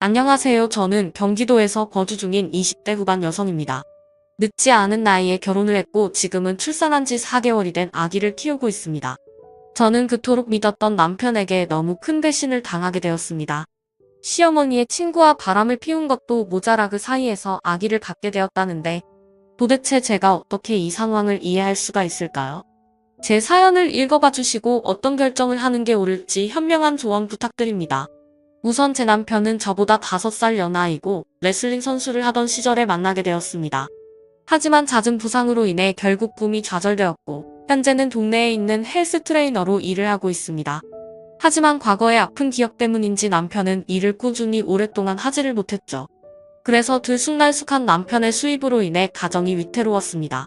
안녕하세요. 저는 경기도에서 거주 중인 20대 후반 여성입니다. 늦지 않은 나이에 결혼을 했고 지금은 출산한 지 4개월이 된 아기를 키우고 있습니다. 저는 그토록 믿었던 남편에게 너무 큰 배신을 당하게 되었습니다. 시어머니의 친구와 바람을 피운 것도 모자라 그 사이에서 아기를 갖게 되었다는데 도대체 제가 어떻게 이 상황을 이해할 수가 있을까요? 제 사연을 읽어봐 주시고 어떤 결정을 하는 게 옳을지 현명한 조언 부탁드립니다. 우선 제 남편은 저보다 5살 연하이고 레슬링 선수를 하던 시절에 만나게 되었습니다. 하지만 잦은 부상으로 인해 결국 꿈이 좌절되었고 현재는 동네에 있는 헬스 트레이너로 일을 하고 있습니다. 하지만 과거의 아픈 기억 때문인지 남편은 일을 꾸준히 오랫동안 하지를 못했죠. 그래서 들쑥날쑥한 남편의 수입으로 인해 가정이 위태로웠습니다.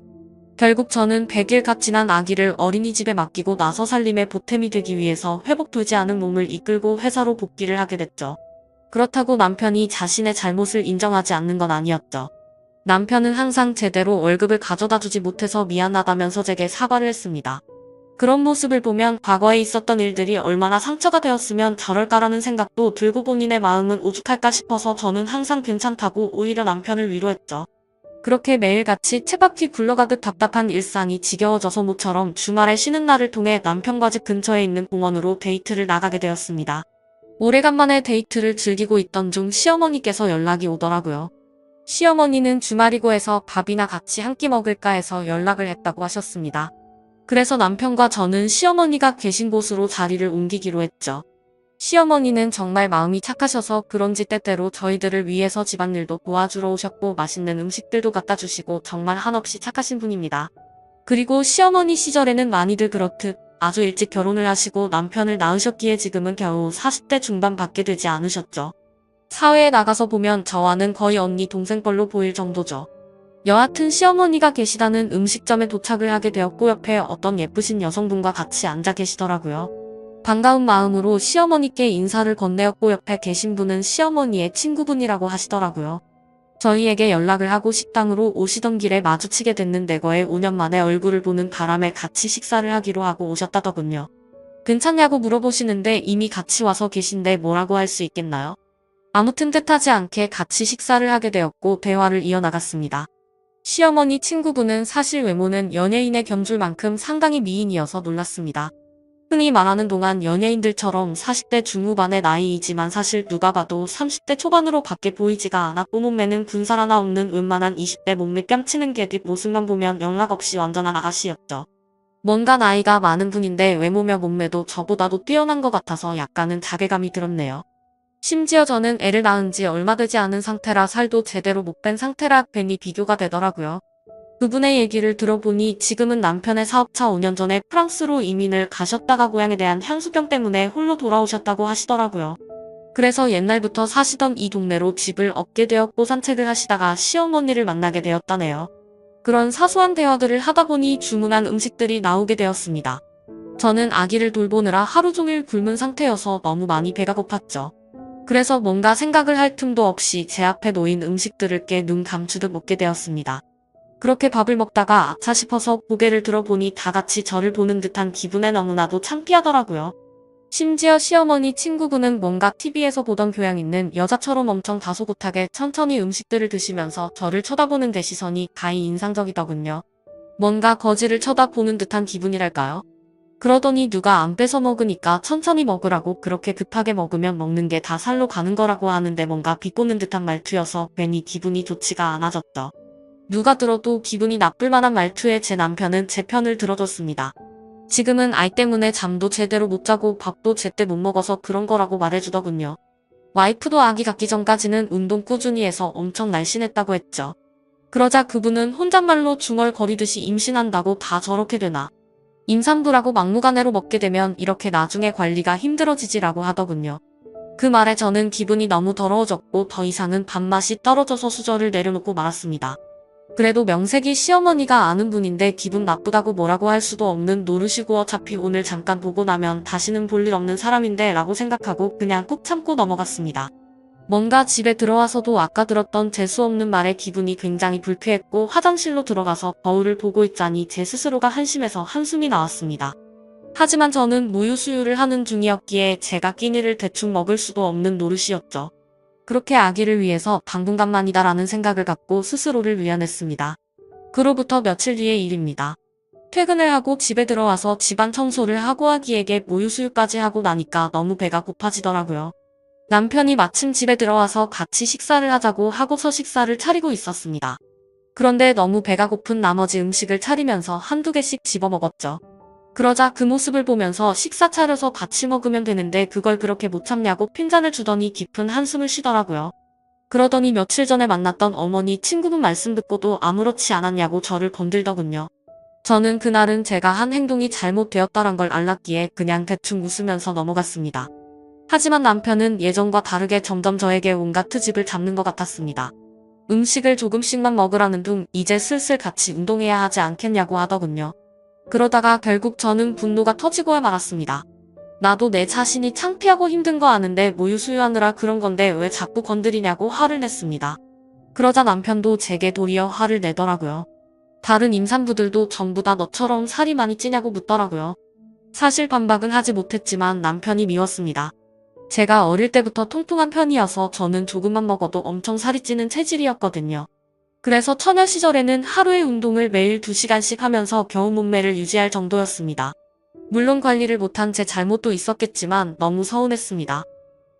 결국 저는 100일 갓 지난 아기를 어린이집에 맡기고 나서 살림의 보탬이 되기 위해서 회복되지 않은 몸을 이끌고 회사로 복귀를 하게 됐죠. 그렇다고 남편이 자신의 잘못을 인정하지 않는 건 아니었죠. 남편은 항상 제대로 월급을 가져다 주지 못해서 미안하다면서 제게 사과를 했습니다. 그런 모습을 보면 과거에 있었던 일들이 얼마나 상처가 되었으면 저럴까라는 생각도 들고 본인의 마음은 오죽할까 싶어서 저는 항상 괜찮다고 오히려 남편을 위로했죠. 그렇게 매일같이 쳇바퀴 굴러가듯 답답한 일상이 지겨워져서 모처럼 주말에 쉬는 날을 통해 남편과 집 근처에 있는 공원으로 데이트를 나가게 되었습니다. 오래간만에 데이트를 즐기고 있던 중 시어머니께서 연락이 오더라고요. 시어머니는 주말이고 해서 밥이나 같이 한 끼 먹을까 해서 연락을 했다고 하셨습니다. 그래서 남편과 저는 시어머니가 계신 곳으로 자리를 옮기기로 했죠. 시어머니는 정말 마음이 착하셔서 그런지 때때로 저희들을 위해서 집안일도 도와주러 오셨고 맛있는 음식들도 갖다 주시고 정말 한없이 착하신 분입니다. 그리고 시어머니 시절에는 많이들 그렇듯 아주 일찍 결혼을 하시고 남편을 낳으셨기에 지금은 겨우 40대 중반밖에 되지 않으셨죠. 사회에 나가서 보면 저와는 거의 언니 동생뻘로 보일 정도죠. 여하튼 시어머니가 계시다는 음식점에 도착을 하게 되었고 옆에 어떤 예쁘신 여성분과 같이 앉아 계시더라고요. 반가운 마음으로 시어머니께 인사를 건네었고 옆에 계신 분은 시어머니의 친구분이라고 하시더라고요. 저희에게 연락을 하고 식당으로 오시던 길에 마주치게 됐는데 거의 5년 만에 얼굴을 보는 바람에 같이 식사를 하기로 하고 오셨다더군요. 괜찮냐고 물어보시는데 이미 같이 와서 계신데 뭐라고 할 수 있겠나요? 아무튼 뜻하지 않게 같이 식사를 하게 되었고 대화를 이어나갔습니다. 시어머니 친구분은 사실 외모는 연예인에 겸줄 만큼 상당히 미인이어서 놀랐습니다. 흔히 말하는 동안 연예인들처럼 40대 중후반의 나이이지만 사실 누가 봐도 30대 초반으로 밖에 보이지가 않았고 몸매는 군살 하나 없는 웬만한 20대 몸매 뺨치는 개 뒷모습만 보면 영락 없이 완전한 아가씨였죠. 뭔가 나이가 많은 분인데 외모며 몸매도 저보다도 뛰어난 것 같아서 약간은 자괴감이 들었네요. 심지어 저는 애를 낳은 지 얼마 되지 않은 상태라 살도 제대로 못 뺀 상태라 괜히 비교가 되더라고요. 그분의 얘기를 들어보니 지금은 남편의 사업차 5년 전에 프랑스로 이민을 가셨다가 고향에 대한 향수병 때문에 홀로 돌아오셨다고 하시더라고요. 그래서 옛날부터 사시던 이 동네로 집을 얻게 되었고 산책을 하시다가 시어머니를 만나게 되었다네요. 그런 사소한 대화들을 하다 보니 주문한 음식들이 나오게 되었습니다. 저는 아기를 돌보느라 하루 종일 굶은 상태여서 너무 많이 배가 고팠죠. 그래서 뭔가 생각을 할 틈도 없이 제 앞에 놓인 음식들을 깨 눈 감추듯 먹게 되었습니다. 그렇게 밥을 먹다가 아차 싶어서 고개를 들어보니 다 같이 저를 보는 듯한 기분에 너무나도 창피하더라고요. 심지어 시어머니 친구분은 뭔가 TV에서 보던 교양 있는 여자처럼 엄청 다소곳하게 천천히 음식들을 드시면서 저를 쳐다보는 내 시선이 가히 인상적이더군요. 뭔가 거지를 쳐다보는 듯한 기분이랄까요? 그러더니 누가 안 뺏어 먹으니까 천천히 먹으라고 그렇게 급하게 먹으면 먹는 게 다 살로 가는 거라고 하는데 뭔가 비꼬는 듯한 말투여서 괜히 기분이 좋지가 않아졌죠. 누가 들어도 기분이 나쁠 만한 말투에 제 남편은 제 편을 들어줬습니다. 지금은 아이 때문에 잠도 제대로 못 자고 밥도 제때 못 먹어서 그런 거라고 말해주더군요. 와이프도 아기 갖기 전까지는 운동 꾸준히 해서 엄청 날씬했다고 했죠. 그러자 그분은 혼잣말로 중얼거리듯이 임신한다고 다 저렇게 되나. 임산부라고 막무가내로 먹게 되면 이렇게 나중에 관리가 힘들어지지라고 하더군요. 그 말에 저는 기분이 너무 더러워졌고 더 이상은 밥맛이 떨어져서 수저를 내려놓고 말았습니다. 그래도 명색이 시어머니가 아는 분인데 기분 나쁘다고 뭐라고 할 수도 없는 노릇이고 어차피 오늘 잠깐 보고 나면 다시는 볼 일 없는 사람인데 라고 생각하고 그냥 꾹 참고 넘어갔습니다. 뭔가 집에 들어와서도 아까 들었던 재수없는 말에 기분이 굉장히 불쾌했고 화장실로 들어가서 거울을 보고 있자니 제 스스로가 한심해서 한숨이 나왔습니다. 하지만 저는 무유수유를 하는 중이었기에 제가 끼니를 대충 먹을 수도 없는 노릇이었죠. 그렇게 아기를 위해서 당분간만이다라는 생각을 갖고 스스로를 위안했습니다. 그로부터 며칠 뒤의 일입니다. 퇴근을 하고 집에 들어와서 집안 청소를 하고 아기에게 모유수유까지 하고 나니까 너무 배가 고파지더라고요. 남편이 마침 집에 들어와서 같이 식사를 하자고 하고서 식사를 차리고 있었습니다. 그런데 너무 배가 고픈 나머지 음식을 차리면서 한두 개씩 집어 먹었죠. 그러자 그 모습을 보면서 식사 차려서 같이 먹으면 되는데 그걸 그렇게 못 참냐고 핀잔을 주더니 깊은 한숨을 쉬더라고요. 그러더니 며칠 전에 만났던 어머니 친구분 말씀 듣고도 아무렇지 않았냐고 저를 건들더군요. 저는 그날은 제가 한 행동이 잘못되었다란 걸 알았기에 그냥 대충 웃으면서 넘어갔습니다. 하지만 남편은 예전과 다르게 점점 저에게 온갖 트집을 잡는 것 같았습니다. 음식을 조금씩만 먹으라는 둥 이제 슬슬 같이 운동해야 하지 않겠냐고 하더군요. 그러다가 결국 저는 분노가 터지고야 말았습니다. 나도 내 자신이 창피하고 힘든 거 아는데 모유 수유하느라 그런 건데 왜 자꾸 건드리냐고 화를 냈습니다. 그러자 남편도 제게 도리어 화를 내더라고요. 다른 임산부들도 전부 다 너처럼 살이 많이 찌냐고 묻더라고요. 사실 반박은 하지 못했지만 남편이 미웠습니다. 제가 어릴 때부터 통통한 편이어서 저는 조금만 먹어도 엄청 살이 찌는 체질이었거든요. 그래서 처녀 시절에는 하루에 운동을 매일 2시간씩 하면서 겨우 몸매를 유지할 정도였습니다. 물론 관리를 못한 제 잘못도 있었겠지만 너무 서운했습니다.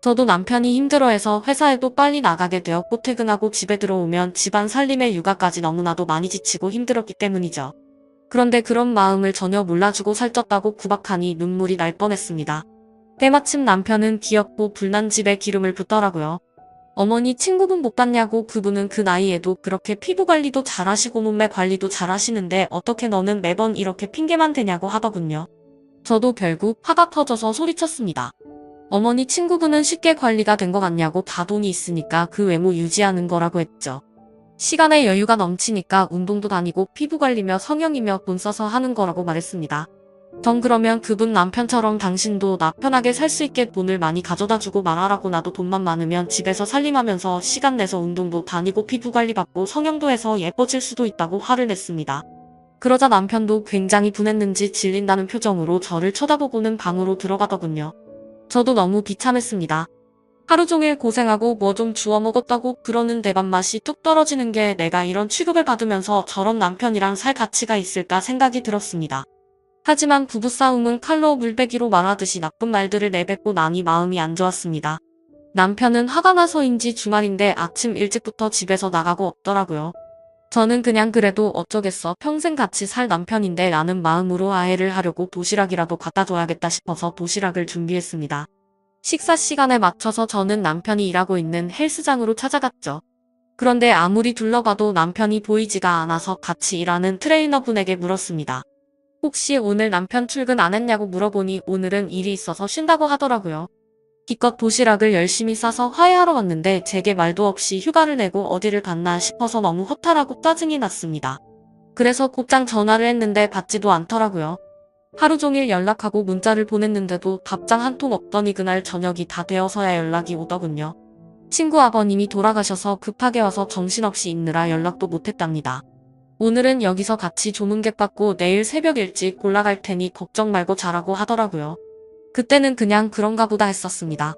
저도 남편이 힘들어해서 회사에도 빨리 나가게 되었고 퇴근하고 집에 들어오면 집안 살림에 육아까지 너무나도 많이 지치고 힘들었기 때문이죠. 그런데 그런 마음을 전혀 몰라주고 살쪘다고 구박하니 눈물이 날 뻔했습니다. 때마침 남편은 귀엽고 불난 집에 기름을 붓더라고요. 어머니 친구분 못 봤냐고 그분은 그 나이에도 그렇게 피부 관리도 잘하시고 몸매 관리도 잘하시는데 어떻게 너는 매번 이렇게 핑계만 대냐고 하더군요. 저도 결국 화가 터져서 소리쳤습니다. 어머니 친구분은 쉽게 관리가 된 것 같냐고 다 돈이 있으니까 그 외모 유지하는 거라고 했죠. 시간에 여유가 넘치니까 운동도 다니고 피부 관리며 성형이며 돈 써서 하는 거라고 말했습니다. 전 그러면 그분 남편처럼 당신도 나 편하게 살 수 있게 돈을 많이 가져다주고 말하라고 나도 돈만 많으면 집에서 살림하면서 시간 내서 운동도 다니고 피부 관리 받고 성형도 해서 예뻐질 수도 있다고 화를 냈습니다. 그러자 남편도 굉장히 분했는지 질린다는 표정으로 저를 쳐다보고는 방으로 들어가더군요. 저도 너무 비참했습니다. 하루 종일 고생하고 뭐 좀 주워 먹었다고 그러는 내 밥맛이 뚝 떨어지는 게 내가 이런 취급을 받으면서 저런 남편이랑 살 가치가 있을까 생각이 들었습니다. 하지만 부부싸움은 칼로 물베기로 말하듯이 나쁜 말들을 내뱉고 나니 마음이 안 좋았습니다. 남편은 화가 나서인지 주말인데 아침 일찍부터 집에서 나가고 없더라고요. 저는 그냥 그래도 어쩌겠어 평생 같이 살 남편인데 라는 마음으로 화해를 하려고 도시락이라도 갖다 줘야겠다 싶어서 도시락을 준비했습니다. 식사 시간에 맞춰서 저는 남편이 일하고 있는 헬스장으로 찾아갔죠. 그런데 아무리 둘러봐도 남편이 보이지가 않아서 같이 일하는 트레이너분에게 물었습니다. 혹시 오늘 남편 출근 안 했냐고 물어보니 오늘은 일이 있어서 쉰다고 하더라고요. 기껏 도시락을 열심히 싸서 화해하러 왔는데 제게 말도 없이 휴가를 내고 어디를 갔나 싶어서 너무 허탈하고 짜증이 났습니다. 그래서 곧장 전화를 했는데 받지도 않더라고요. 하루 종일 연락하고 문자를 보냈는데도 답장 한 통 없더니 그날 저녁이 다 되어서야 연락이 오더군요. 친구 아버님이 돌아가셔서 급하게 와서 정신없이 있느라 연락도 못했답니다. 오늘은 여기서 같이 조문객 받고 내일 새벽 일찍 올라갈 테니 걱정 말고 자라고 하더라고요. 그때는 그냥 그런가 보다 했었습니다.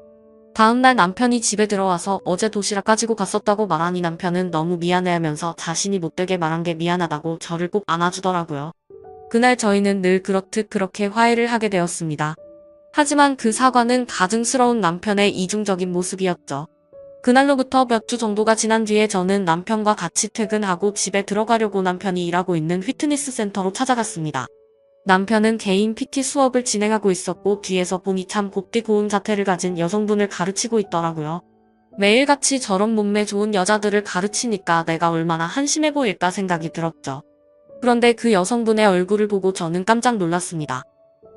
다음날 남편이 집에 들어와서 어제 도시락 가지고 갔었다고 말하니 남편은 너무 미안해하면서 자신이 못되게 말한 게 미안하다고 저를 꼭 안아주더라고요. 그날 저희는 늘 그렇듯 그렇게 화해를 하게 되었습니다. 하지만 그 사과는 가증스러운 남편의 이중적인 모습이었죠. 그날로부터 몇 주 정도가 지난 뒤에 저는 남편과 같이 퇴근하고 집에 들어가려고 남편이 일하고 있는 피트니스 센터로 찾아갔습니다. 남편은 개인 PT 수업을 진행하고 있었고 뒤에서 보니 참 곱디 고운 자태를 가진 여성분을 가르치고 있더라고요. 매일같이 저런 몸매 좋은 여자들을 가르치니까 내가 얼마나 한심해 보일까 생각이 들었죠. 그런데 그 여성분의 얼굴을 보고 저는 깜짝 놀랐습니다.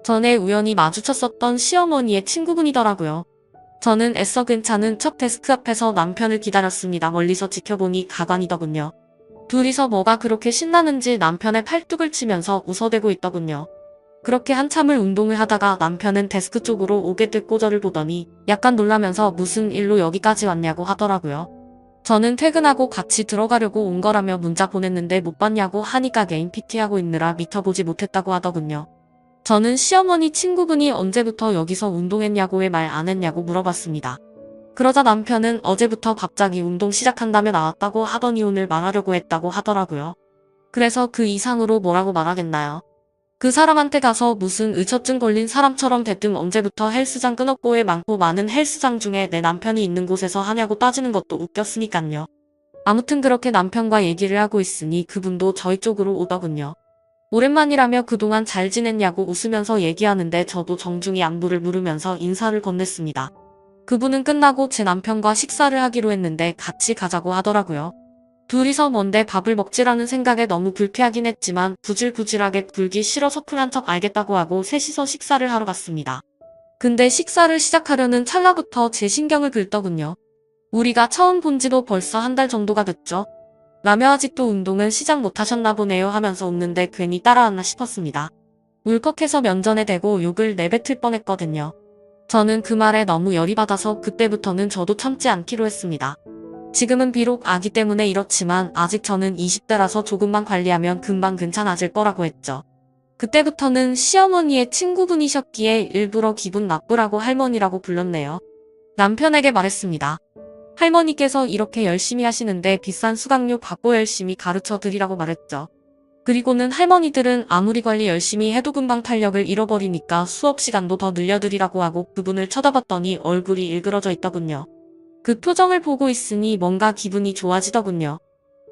전에 우연히 마주쳤었던 시어머니의 친구분이더라고요. 저는 애써 괜찮은 척 데스크 앞에서 남편을 기다렸습니다. 멀리서 지켜보니 가관이더군요. 둘이서 뭐가 그렇게 신나는지 남편의 팔뚝을 치면서 웃어대고 있더군요. 그렇게 한참을 운동을 하다가 남편은 데스크 쪽으로 오게 됐고 저를 보더니 약간 놀라면서 무슨 일로 여기까지 왔냐고 하더라고요. 저는 퇴근하고 같이 들어가려고 온 거라며 문자 보냈는데 못 봤냐고 하니까 개인 PT하고 있느라 미처 보지 못했다고 하더군요. 저는 시어머니 친구분이 언제부터 여기서 운동했냐고 왜 말 안 했냐고 물어봤습니다. 그러자 남편은 어제부터 갑자기 운동 시작한다며 나왔다고 하더니 오늘 말하려고 했다고 하더라고요. 그래서 그 이상으로 뭐라고 말하겠나요? 그 사람한테 가서 무슨 의처증 걸린 사람처럼 대뜸 언제부터 헬스장 끊었고에 많고 많은 헬스장 중에 내 남편이 있는 곳에서 하냐고 따지는 것도 웃겼으니깐요. 아무튼 그렇게 남편과 얘기를 하고 있으니 그분도 저희 쪽으로 오더군요. 오랜만이라며 그동안 잘 지냈냐고 웃으면서 얘기하는데 저도 정중히 안부를 물으면서 인사를 건넸습니다. 그분은 끝나고 제 남편과 식사를 하기로 했는데 같이 가자고 하더라고요. 둘이서 뭔데 밥을 먹지라는 생각에 너무 불쾌하긴 했지만 구질구질하게 굴기 싫어서 쿨한 척 알겠다고 하고 셋이서 식사를 하러 갔습니다. 근데 식사를 시작하려는 찰나부터 제 신경을 긁더군요. 우리가 처음 본 지도 벌써 한 달 정도가 됐죠. 라며 아직도 운동은 시작 못하셨나 보네요 하면서 웃는데 괜히 따라왔나 싶었습니다. 울컥해서 면전에 대고 욕을 내뱉을 뻔했거든요. 저는 그 말에 너무 열이 받아서 그때부터는 저도 참지 않기로 했습니다. 지금은 비록 아기 때문에 이렇지만 아직 저는 20대라서 조금만 관리하면 금방 괜찮아질 거라고 했죠. 그때부터는 시어머니의 친구분이셨기에 일부러 기분 나쁘라고 할머니라고 불렀네요. 남편에게 말했습니다. 할머니께서 이렇게 열심히 하시는데 비싼 수강료 받고 열심히 가르쳐 드리라고 말했죠. 그리고는 할머니들은 아무리 관리 열심히 해도 금방 탄력을 잃어버리니까 수업 시간도 더 늘려드리라고 하고 그분을 쳐다봤더니 얼굴이 일그러져 있더군요. 그 표정을 보고 있으니 뭔가 기분이 좋아지더군요.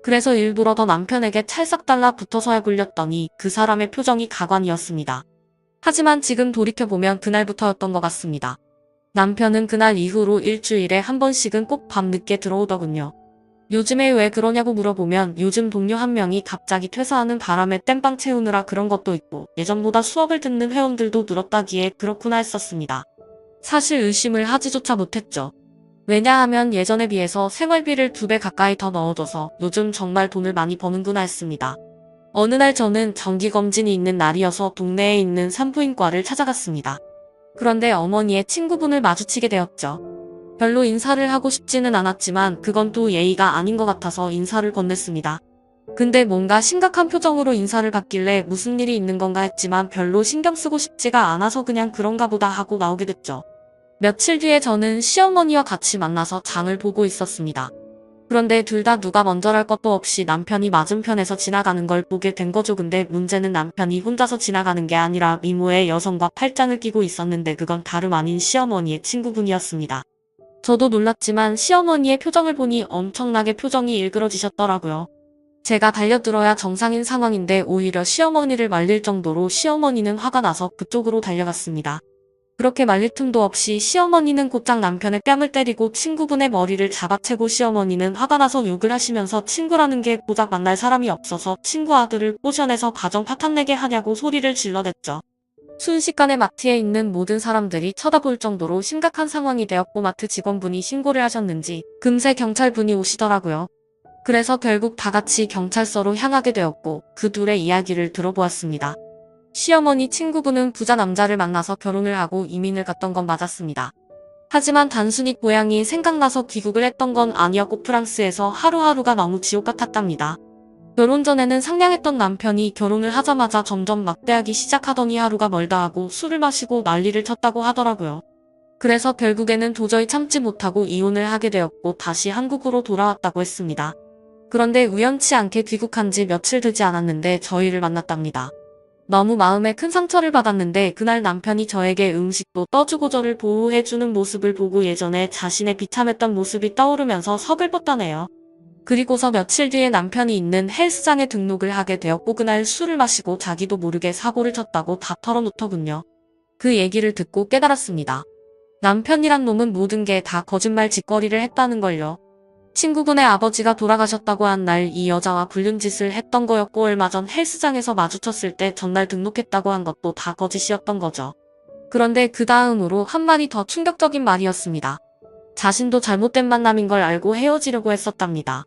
그래서 일부러 더 남편에게 찰싹 달라붙어서야 굴렸더니 그 사람의 표정이 가관이었습니다. 하지만 지금 돌이켜보면 그날부터였던 것 같습니다. 남편은 그날 이후로 일주일에 한 번씩은 꼭 밤늦게 들어오더군요. 요즘에 왜 그러냐고 물어보면 요즘 동료 한 명이 갑자기 퇴사하는 바람에 땜빵 채우느라 그런 것도 있고 예전보다 수업을 듣는 회원들도 늘었다기에 그렇구나 했었습니다. 사실 의심을 하지조차 못했죠. 왜냐하면 예전에 비해서 생활비를 2배 가까이 더 넣어줘서 요즘 정말 돈을 많이 버는구나 했습니다. 어느 날 저는 정기검진이 있는 날이어서 동네에 있는 산부인과를 찾아갔습니다. 그런데 어머니의 친구분을 마주치게 되었죠. 별로 인사를 하고 싶지는 않았지만 그건 또 예의가 아닌 것 같아서 인사를 건넸습니다. 근데 뭔가 심각한 표정으로 인사를 받길래 무슨 일이 있는 건가 했지만 별로 신경 쓰고 싶지가 않아서 그냥 그런가 보다 하고 나오게 됐죠. 며칠 뒤에 저는 시어머니와 같이 만나서 장을 보고 있었습니다. 그런데 둘 다 누가 먼저랄 것도 없이 남편이 맞은편에서 지나가는 걸 보게 된 거죠. 근데 문제는 남편이 혼자서 지나가는 게 아니라 미모의 여성과 팔짱을 끼고 있었는데 그건 다름 아닌 시어머니의 친구분이었습니다. 저도 놀랐지만 시어머니의 표정을 보니 엄청나게 표정이 일그러지셨더라고요. 제가 달려들어야 정상인 상황인데 오히려 시어머니를 말릴 정도로 시어머니는 화가 나서 그쪽으로 달려갔습니다. 그렇게 말릴 틈도 없이 시어머니는 곧장 남편의 뺨을 때리고 친구분의 머리를 잡아채고 시어머니는 화가 나서 욕을 하시면서 친구라는 게 고작 만날 사람이 없어서 친구 아들을 꼬셔내서 가정 파탄내게 하냐고 소리를 질러댔죠. 순식간에 마트에 있는 모든 사람들이 쳐다볼 정도로 심각한 상황이 되었고 마트 직원분이 신고를 하셨는지 금세 경찰분이 오시더라고요. 그래서 결국 다 같이 경찰서로 향하게 되었고 그 둘의 이야기를 들어보았습니다. 시어머니 친구분은 부자 남자를 만나서 결혼을 하고 이민을 갔던 건 맞았습니다. 하지만 단순히 고향이 생각나서 귀국을 했던 건 아니었고 프랑스에서 하루하루가 너무 지옥 같았답니다. 결혼 전에는 상냥했던 남편이 결혼을 하자마자 점점 막대하기 시작하더니 하루가 멀다 하고 술을 마시고 난리를 쳤다고 하더라고요. 그래서 결국에는 도저히 참지 못하고 이혼을 하게 되었고 다시 한국으로 돌아왔다고 했습니다. 그런데 우연치 않게 귀국한 지 며칠 되지 않았는데 저희를 만났답니다. 너무 마음에 큰 상처를 받았는데 그날 남편이 저에게 음식도 떠주고 저를 보호해주는 모습을 보고 예전에 자신의 비참했던 모습이 떠오르면서 서글펐다네요. 그리고서 며칠 뒤에 남편이 있는 헬스장에 등록을 하게 되었고 그날 술을 마시고 자기도 모르게 사고를 쳤다고 다 털어놓더군요. 그 얘기를 듣고 깨달았습니다. 남편이란 놈은 모든 게 다 거짓말 짓거리를 했다는 걸요. 친구분의 아버지가 돌아가셨다고 한 날 이 여자와 불륜짓을 했던 거였고 얼마 전 헬스장에서 마주쳤을 때 전날 등록했다고 한 것도 다 거짓이었던 거죠. 그런데 그 다음으로 한 말이 더 충격적인 말이었습니다. 자신도 잘못된 만남인 걸 알고 헤어지려고 했었답니다.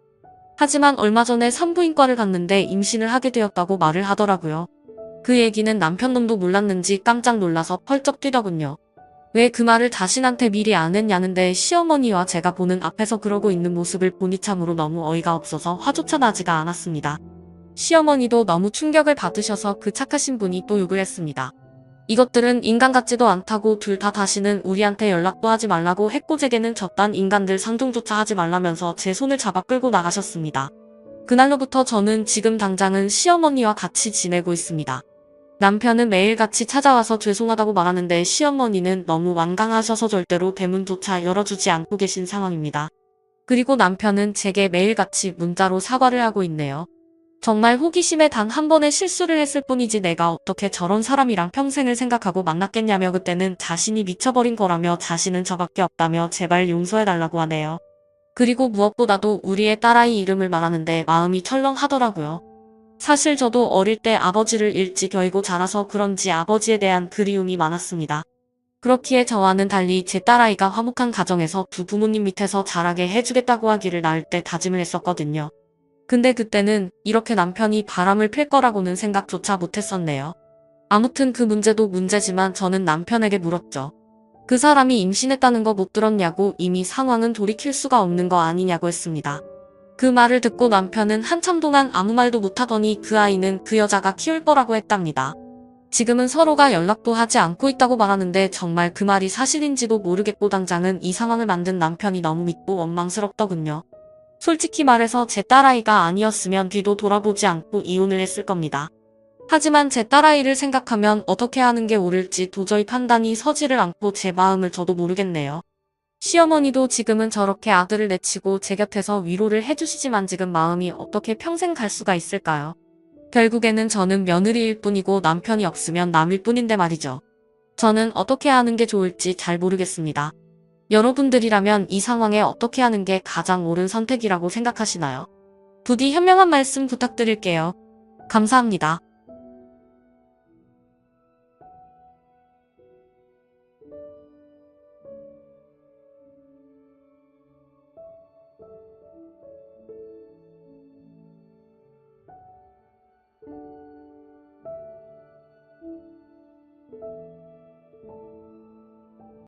하지만 얼마 전에 산부인과를 갔는데 임신을 하게 되었다고 말을 하더라고요. 그 얘기는 남편놈도 몰랐는지 깜짝 놀라서 펄쩍 뛰더군요. 왜 그 말을 자신한테 미리 안 했냐는데 시어머니와 제가 보는 앞에서 그러고 있는 모습을 보니 참으로 너무 어이가 없어서 화조차 나지가 않았습니다. 시어머니도 너무 충격을 받으셔서 그 착하신 분이 또 욕을 했습니다. 이것들은 인간 같지도 않다고 둘 다 다시는 우리한테 연락도 하지 말라고 했고 제게는 저딴 인간들 상종조차 하지 말라면서 제 손을 잡아 끌고 나가셨습니다. 그날로부터 저는 지금 당장은 시어머니와 같이 지내고 있습니다. 남편은 매일같이 찾아와서 죄송하다고 말하는데 시어머니는 너무 완강하셔서 절대로 대문조차 열어주지 않고 계신 상황입니다. 그리고 남편은 제게 매일같이 문자로 사과를 하고 있네요. 정말 호기심에 단 한 번의 실수를 했을 뿐이지 내가 어떻게 저런 사람이랑 평생을 생각하고 만났겠냐며 그때는 자신이 미쳐버린 거라며 자신은 저밖에 없다며 제발 용서해달라고 하네요. 그리고 무엇보다도 우리의 딸아이 이름을 말하는데 마음이 철렁하더라고요. 사실 저도 어릴 때 아버지를 일찍 여의고 자라서 그런지 아버지에 대한 그리움이 많았습니다. 그렇기에 저와는 달리 제 딸아이가 화목한 가정에서 두 부모님 밑에서 자라게 해주겠다고 하기를 낳을 때 다짐을 했었거든요. 근데 그때는 이렇게 남편이 바람을 필 거라고는 생각조차 못했었네요. 아무튼 그 문제도 문제지만 저는 남편에게 물었죠. 그 사람이 임신했다는 거 못 들었냐고 이미 상황은 돌이킬 수가 없는 거 아니냐고 했습니다. 그 말을 듣고 남편은 한참 동안 아무 말도 못하더니 그 아이는 그 여자가 키울 거라고 했답니다. 지금은 서로가 연락도 하지 않고 있다고 말하는데 정말 그 말이 사실인지도 모르겠고 당장은 이 상황을 만든 남편이 너무 믿고 원망스럽더군요. 솔직히 말해서 제 딸아이가 아니었으면 뒤도 돌아보지 않고 이혼을 했을 겁니다. 하지만 제 딸아이를 생각하면 어떻게 하는 게 옳을지 도저히 판단이 서지를 않고 제 마음을 저도 모르겠네요. 시어머니도 지금은 저렇게 아들을 내치고 제 곁에서 위로를 해주시지만 지금 마음이 어떻게 평생 갈 수가 있을까요? 결국에는 저는 며느리일 뿐이고 남편이 없으면 남일 뿐인데 말이죠. 저는 어떻게 하는 게 좋을지 잘 모르겠습니다. 여러분들이라면 이 상황에 어떻게 하는 게 가장 옳은 선택이라고 생각하시나요? 부디 현명한 말씀 부탁드릴게요. 감사합니다.